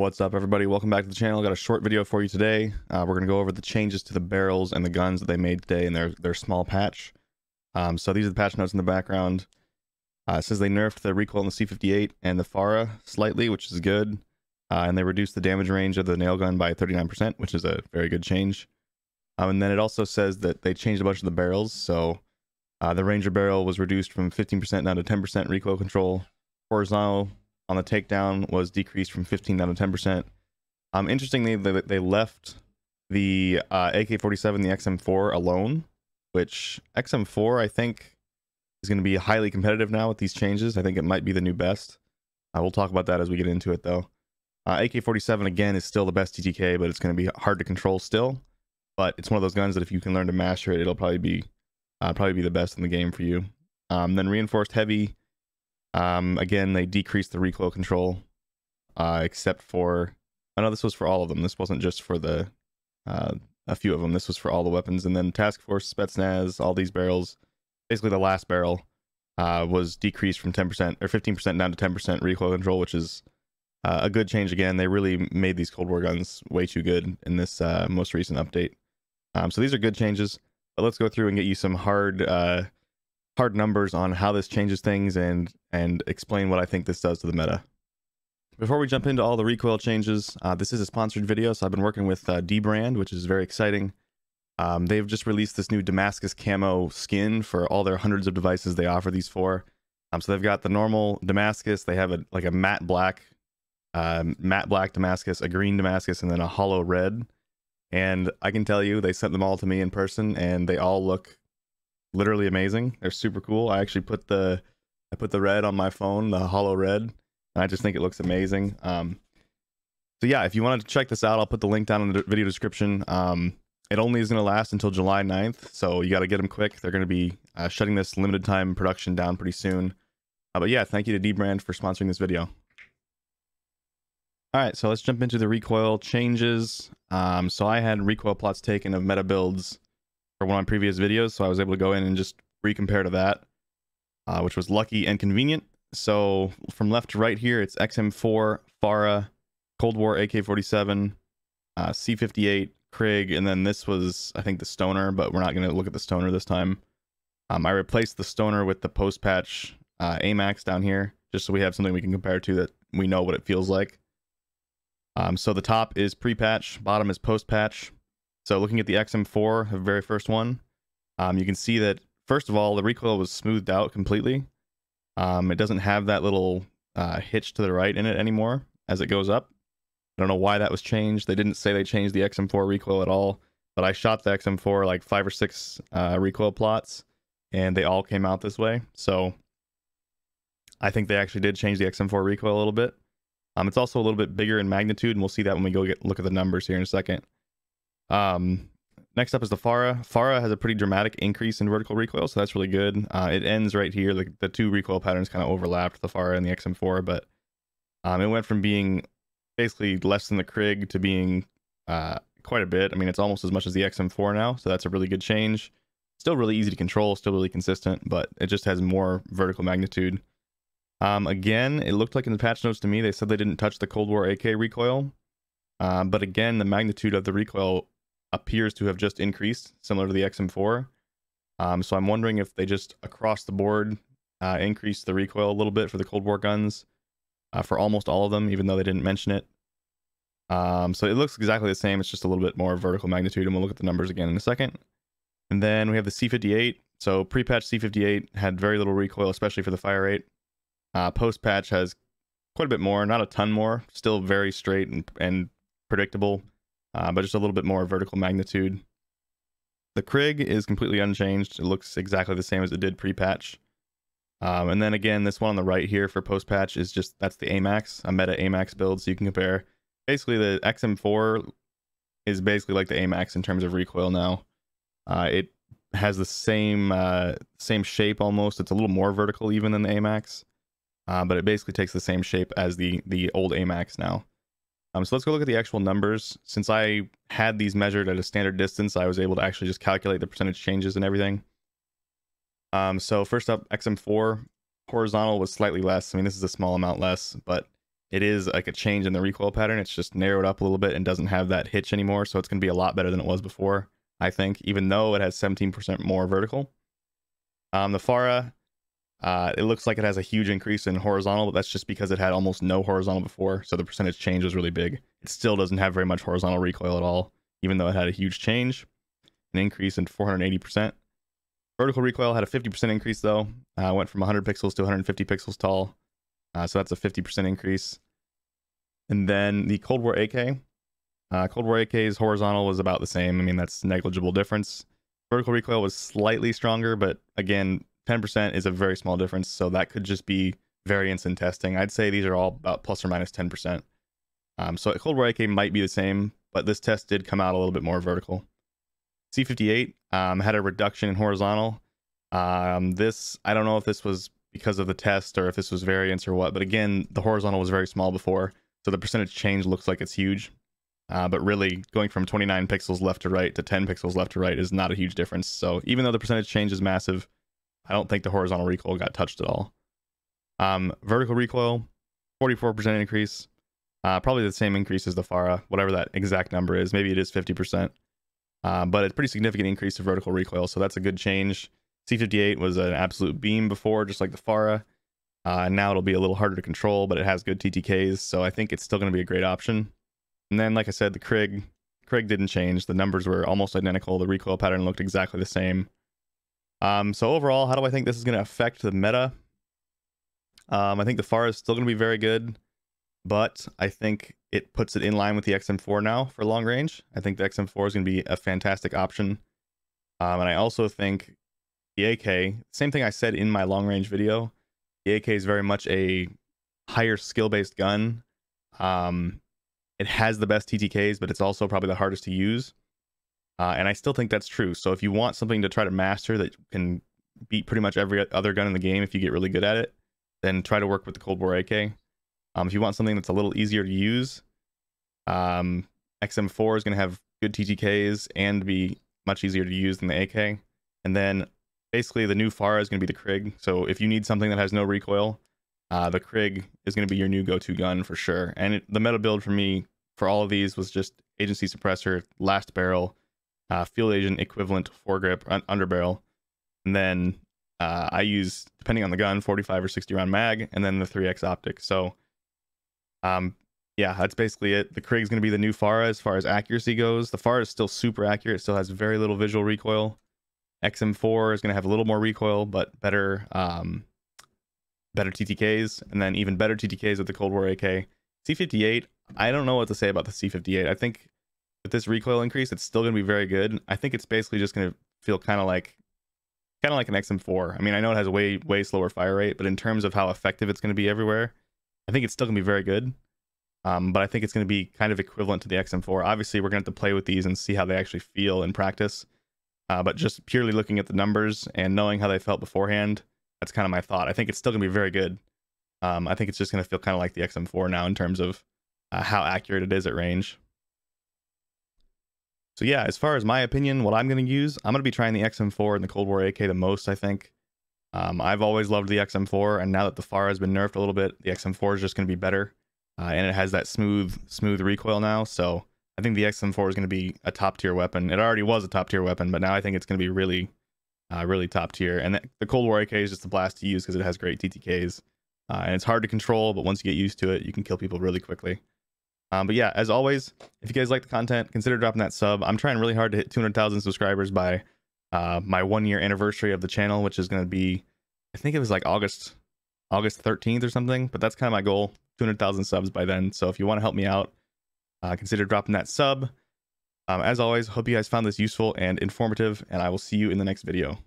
What's up, everybody? Welcome back to the channel. Got a short video for you today. We're going to go over the changes to the barrels and the guns that they made today in their small patch. So these are the patch notes in the background. It says they nerfed the recoil in the C58 and the FARA slightly, which is good. And they reduced the damage range of the nail gun by 39%, which is a very good change. And then it also says that they changed a bunch of the barrels. So the Ranger barrel was reduced from 15% down to 10% recoil control. Horizontal on the takedown was decreased from 15 down to 10%. Interestingly, they left the AK-47, the XM4 alone, which XM4 I think is going to be highly competitive now with these changes. I think it might be the new best. We'll talk about that as we get into it though. AK-47 again is still the best TTK, but it's going to be hard to control still. But it's one of those guns that if you can learn to master it, it'll probably be the best in the game for you. Then reinforced heavy. Again, they decreased the recoil control, except for, I know this was for all of them. This wasn't just for the, a few of them. This was for all the weapons. And then Task Force, Spetsnaz, all these barrels, basically the last barrel, was decreased from 10% or 15% down to 10% recoil control, which is a good change again. They really made these Cold War guns way too good in this most recent update. So these are good changes, but let's go through and get you some hard numbers on how this changes things and explain what I think this does to the meta. Before we jump into all the recoil changes, this is a sponsored video, so I've been working with dbrand, which is very exciting. They've just released this new Damascus camo skin for all their hundreds of devices they offer these for. So they've got the normal Damascus, they have a matte black Damascus, a green Damascus, and then a hollow red. And I can tell you, they sent them all to me in person, and they all look literally amazing. They're super cool. I actually put the red on my phone, the hollow red, and I just think it looks amazing. So yeah, if you wanted to check this out, I'll put the link down in the video description. It only is going to last until July 9th, so you got to get them quick. They're going to be shutting this limited time production down pretty soon. But yeah, thank you to dbrand for sponsoring this video. All right, so let's jump into the recoil changes. So I had recoil plots taken of meta builds for one of my previous videos, so I was able to go in and just recompare to that, which was lucky and convenient. So from left to right here, it's XM4, FARA, Cold War AK-47, C58, Krig, and then this was, I think, the Stoner, but we're not going to look at the Stoner this time. I replaced the Stoner with the post-patch AMAX down here, just so we have something we can compare to that we know what it feels like. So the top is pre-patch, bottom is post-patch. So looking at the XM4, the very first one, you can see that, first of all, the recoil was smoothed out completely. It doesn't have that little hitch to the right in it anymore as it goes up. I don't know why that was changed. They didn't say they changed the XM4 recoil at all, but I shot the XM4 like 5 or 6 recoil plots, and they all came out this way. So I think they actually did change the XM4 recoil a little bit. It's also a little bit bigger in magnitude, and we'll see that when we go look at the numbers here in a second. Next up is the FARA. FARA has a pretty dramatic increase in vertical recoil, so that's really good. It ends right here. The two recoil patterns kind of overlapped, the FARA and the XM4, but it went from being basically less than the Krig to being quite a bit. I mean, it's almost as much as the XM4 now, so that's a really good change. Still really easy to control, still really consistent, but it just has more vertical magnitude. Again, it looked like in the patch notes to me, they said they didn't touch the Cold War AK recoil. But again, the magnitude of the recoil appears to have just increased, similar to the XM4. So I'm wondering if they just across the board increased the recoil a little bit for the Cold War guns for almost all of them, even though they didn't mention it. So it looks exactly the same. It's just a little bit more vertical magnitude, and we'll look at the numbers again in a second. And then we have the C58. So pre-patch C58 had very little recoil, especially for the fire rate. Post-patch has quite a bit more, not a ton more, still very straight and predictable, but just a little bit more vertical magnitude. The Krig is completely unchanged. It looks exactly the same as it did pre-patch. And then again, this one on the right here for post-patch is just, that's the AMAX, a meta AMAX build, so you can compare. Basically, the XM4 is basically like the AMAX in terms of recoil now. It has the same shape almost. It's a little more vertical even than the AMAX. But it basically takes the same shape as the old AMAX now. So let's go look at the actual numbers. Since I had these measured at a standard distance, I was able to actually just calculate the percentage changes and everything. So first up, XM4 horizontal was slightly less. I mean, this is a small amount less, but it is like a change in the recoil pattern. It's just narrowed up a little bit and doesn't have that hitch anymore. So it's going to be a lot better than it was before, I think, even though it has 17% more vertical. The FARA, it looks like it has a huge increase in horizontal, but that's just because it had almost no horizontal before. So the percentage change was really big. It still doesn't have very much horizontal recoil at all, even though it had a huge change, an increase in 480%. Vertical recoil had a 50% increase though. Went from 100 pixels to 150 pixels tall. So that's a 50% increase. And then the Cold War AK. Cold War AK's horizontal was about the same. I mean, that's negligible difference. Vertical recoil was slightly stronger, but again, 10% is a very small difference. So that could just be variance in testing. I'd say these are all about plus or minus 10%. So Cold War AK might be the same, but this test did come out a little bit more vertical. C58 had a reduction in horizontal. This, I don't know if this was because of the test or if this was variance or what, but again, the horizontal was very small before, so the percentage change looks like it's huge. But really, going from 29 pixels left to right to 10 pixels left to right is not a huge difference. So even though the percentage change is massive, I don't think the horizontal recoil got touched at all. Vertical recoil, 44% increase. Probably the same increase as the FARA, whatever that exact number is. Maybe it is 50%. But it's a pretty significant increase to vertical recoil, so that's a good change. C58 was an absolute beam before, just like the FARA. Now it'll be a little harder to control, but it has good TTKs, so I think it's still going to be a great option. And then, like I said, the Krig didn't change. The numbers were almost identical. The recoil pattern looked exactly the same. So overall, how do I think this is going to affect the meta? I think the FARA is still going to be very good, but I think it puts it in line with the XM4 now for long range. I think the XM4 is going to be a fantastic option. And I also think the AK, same thing I said in my long range video, the AK is very much a higher skill based gun. It has the best TTKs, but it's also probably the hardest to use. And I still think that's true. So if you want something to try to master that can beat pretty much every other gun in the game if you get really good at it, then try to work with the Cold War AK. If you want something that's a little easier to use, XM4 is going to have good TTKs and be much easier to use than the AK. And then basically the new FARA is going to be the Krig. So if you need something that has no recoil, the Krig is going to be your new go-to gun for sure. And the meta build for me for all of these was just agency suppressor, last barrel, field agent equivalent foregrip, underbarrel, and then I use, depending on the gun, 45 or 60 round mag, and then the 3x optic. So yeah, that's basically it. The Krig is going to be the new FARA as far as accuracy goes. The FARA is still super accurate. It still has very little visual recoil. XM4 is going to have a little more recoil, but better better TTKs, and then even better TTKs with the Cold War AK. C58, I don't know what to say about the C58. I think with this recoil increase, it's still going to be very good. I think it's basically just going to feel kind of like an XM4. I mean, I know it has a way slower fire rate, but in terms of how effective it's going to be everywhere, I think it's still going to be very good. But I think it's going to be kind of equivalent to the XM4. Obviously, we're going to have to play with these and see how they actually feel in practice. But just purely looking at the numbers and knowing how they felt beforehand, that's kind of my thought. I think it's still going to be very good. I think it's just going to feel kind of like the XM4 now in terms of how accurate it is at range. So yeah, as far as my opinion, what I'm going to use, I'm going to be trying the XM4 and the Cold War AK the most, I think. I've always loved the XM4, and now that the FARA has been nerfed a little bit, the XM4 is just going to be better. And it has that smooth recoil now, so I think the XM4 is going to be a top tier weapon. It already was a top tier weapon, but now I think it's going to be really, really top tier. And the Cold War AK is just a blast to use because it has great TTKs. And it's hard to control, but once you get used to it, you can kill people really quickly. But yeah, as always, if you guys like the content, consider dropping that sub. I'm trying really hard to hit 200,000 subscribers by my 1-year anniversary of the channel, which is going to be, I think it was like August 13th or something, but that's kind of my goal, 200,000 subs by then. So if you want to help me out, consider dropping that sub. As always, hope you guys found this useful and informative, and I will see you in the next video.